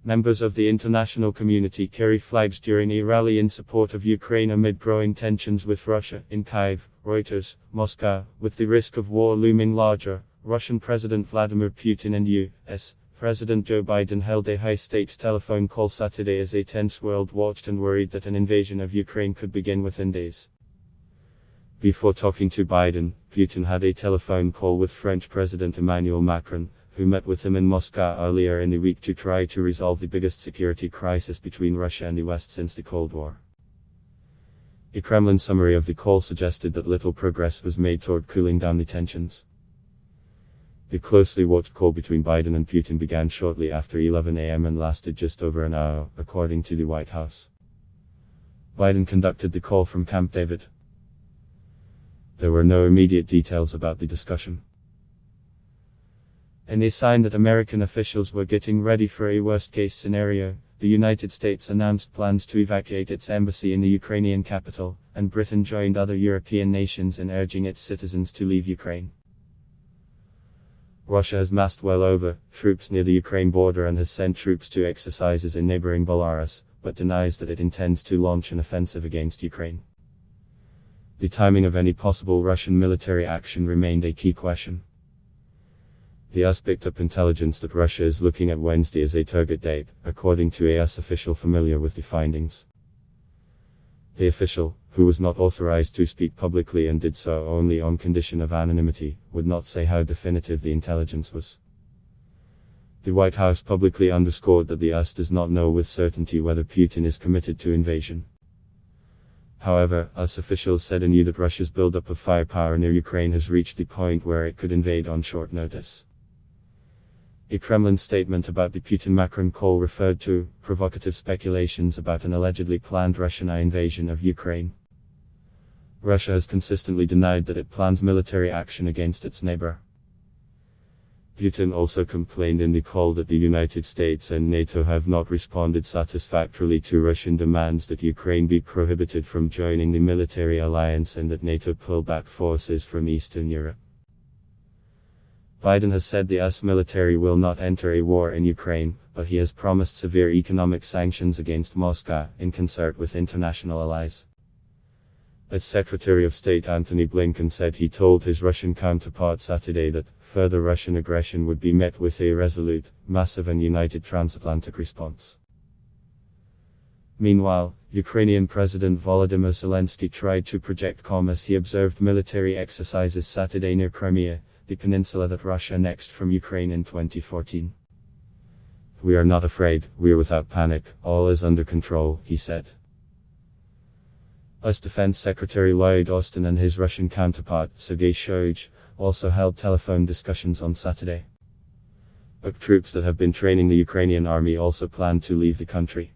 Members of the international community carry flags during a rally in support of Ukraine amid growing tensions with Russia. In Kyiv, Reuters, Moscow, with the risk of war looming larger, Russian President Vladimir Putin and U.S. President Joe Biden held a high-stakes telephone call Saturday as a tense world watched and worried that an invasion of Ukraine could begin within days. Before talking to Biden, Putin had a telephone call with French President Emmanuel Macron, who met with him in Moscow earlier in the week to try to resolve the biggest security crisis between Russia and the West since the Cold War. A Kremlin summary of the call suggested that little progress was made toward cooling down the tensions. The closely watched call between Biden and Putin began shortly after 11 a.m. and lasted just over an hour, according to the White House. Biden conducted the call from Camp David. There were no immediate details about the discussion. In a sign that American officials were getting ready for a worst-case scenario, the United States announced plans to evacuate its embassy in the Ukrainian capital, and Britain joined other European nations in urging its citizens to leave Ukraine. Russia has massed well over troops near the Ukraine border and has sent troops to exercises in neighboring Belarus, but denies that it intends to launch an offensive against Ukraine. The timing of any possible Russian military action remained a key question. The US picked up intelligence that Russia is looking at Wednesday as a target date, according to a US official familiar with the findings. The official, who was not authorized to speak publicly and did so only on condition of anonymity, would not say how definitive the intelligence was. The White House publicly underscored that the US does not know with certainty whether Putin is committed to invasion. However, US officials said anew that Russia's buildup of firepower near Ukraine has reached the point where it could invade on short notice. A Kremlin statement about the Putin-Macron call referred to provocative speculations about an allegedly planned Russian invasion of Ukraine. Russia has consistently denied that it plans military action against its neighbor. Putin also complained in the call that the United States and NATO have not responded satisfactorily to Russian demands that Ukraine be prohibited from joining the military alliance and that NATO pull back forces from Eastern Europe. Biden has said the US military will not enter a war in Ukraine, but he has promised severe economic sanctions against Moscow, in concert with international allies. As Secretary of State Antony Blinken said he told his Russian counterpart Saturday that further Russian aggression would be met with a resolute, massive and united transatlantic response. Meanwhile, Ukrainian President Volodymyr Zelensky tried to project calm as he observed military exercises Saturday near Crimea, the peninsula that Russia annexed from Ukraine in 2014. "We are not afraid, we are without panic, all is under control," he said. US Defense Secretary Lloyd Austin and his Russian counterpart, Sergei Shoigu, also held telephone discussions on Saturday. Troops that have been training the Ukrainian army also plan to leave the country.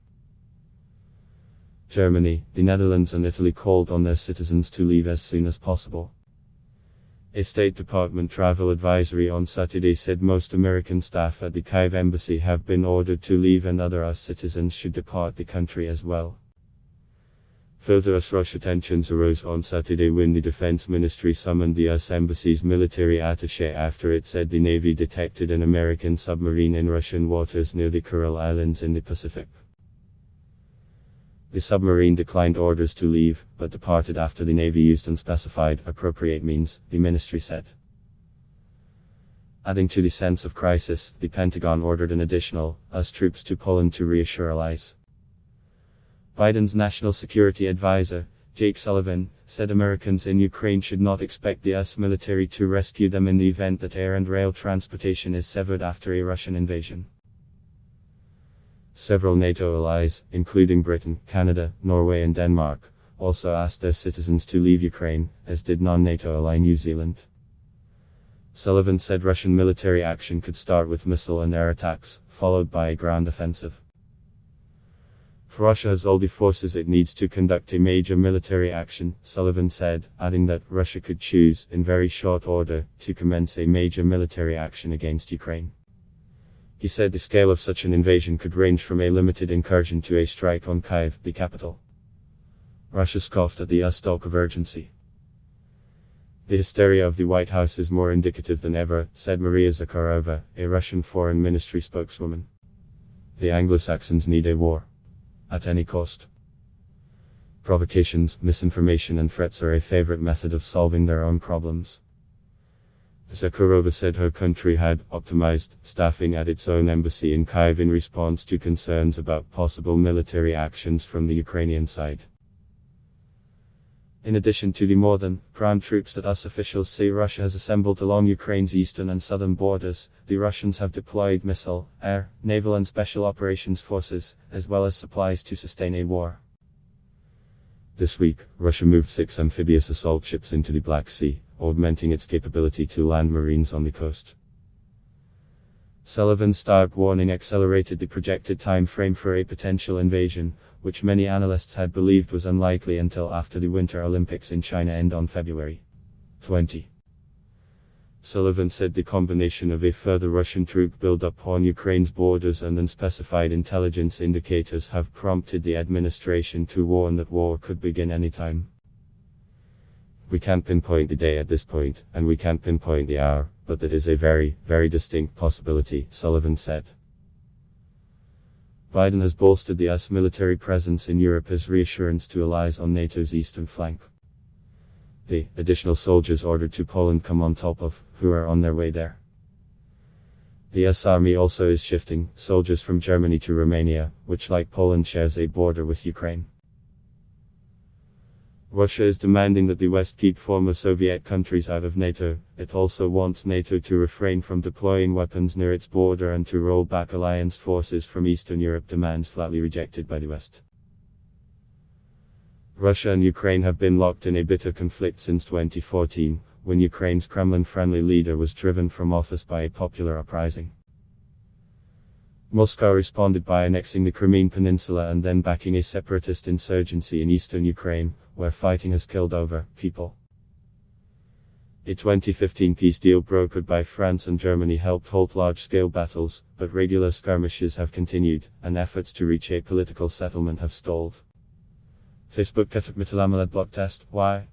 Germany, the Netherlands and Italy called on their citizens to leave as soon as possible. A State Department travel advisory on Saturday said most American staff at the Kyiv embassy have been ordered to leave and other US citizens should depart the country as well. Further US-Russia tensions arose on Saturday when the Defense Ministry summoned the US embassy's military attaché after it said the Navy detected an American submarine in Russian waters near the Kuril Islands in the Pacific. The submarine declined orders to leave, but departed after the Navy used unspecified, appropriate means, the ministry said. Adding to the sense of crisis, the Pentagon ordered an additional US troops to Poland to reassure allies. Biden's national security advisor, Jake Sullivan, said Americans in Ukraine should not expect the US military to rescue them in the event that air and rail transportation is severed after a Russian invasion. Several NATO allies, including Britain, Canada, Norway and Denmark, also asked their citizens to leave Ukraine, as did non-NATO ally New Zealand. Sullivan said Russian military action could start with missile and air attacks, followed by a ground offensive. Russia has all the forces it needs to conduct a major military action, Sullivan said, adding that Russia could choose, in very short order, to commence a major military action against Ukraine. He said the scale of such an invasion could range from a limited incursion to a strike on Kyiv, the capital. Russia scoffed at the US talk of urgency. The hysteria of the White House is more indicative than ever, said Maria Zakharova, a Russian Foreign Ministry spokeswoman. The Anglo-Saxons need a war. At any cost. Provocations, misinformation and threats are a favorite method of solving their own problems. Zakharova said her country had optimized staffing at its own embassy in Kyiv in response to concerns about possible military actions from the Ukrainian side. In addition to the more than ground troops that US officials say Russia has assembled along Ukraine's eastern and southern borders, the Russians have deployed missile, air, naval and special operations forces, as well as supplies to sustain a war. This week, Russia moved 6 amphibious assault ships into the Black Sea, augmenting its capability to land Marines on the coast. Sullivan's stark warning accelerated the projected time frame for a potential invasion, which many analysts had believed was unlikely until after the Winter Olympics in China end on February 20. Sullivan said the combination of a further Russian troop buildup on Ukraine's borders and unspecified intelligence indicators have prompted the administration to warn that war could begin anytime. We can't pinpoint the day at this point, and we can't pinpoint the hour, but that is a very, very distinct possibility, Sullivan said. Biden has bolstered the US military presence in Europe as reassurance to allies on NATO's eastern flank. The additional soldiers ordered to Poland come on top of who are on their way there. The US Army also is shifting soldiers from Germany to Romania, which like Poland shares a border with Ukraine. Russia is demanding that the West keep former Soviet countries out of NATO. It also wants NATO to refrain from deploying weapons near its border and to roll back alliance forces from Eastern Europe, demands flatly rejected by the West. Russia and Ukraine have been locked in a bitter conflict since 2014, when Ukraine's Kremlin-friendly leader was driven from office by a popular uprising. Moscow responded by annexing the Crimean Peninsula and then backing a separatist insurgency in eastern Ukraine, where fighting has killed over people. A 2015 peace deal brokered by France and Germany helped halt large-scale battles, but regular skirmishes have continued, and efforts to reach a political settlement have stalled. Facebook Blog Test, why?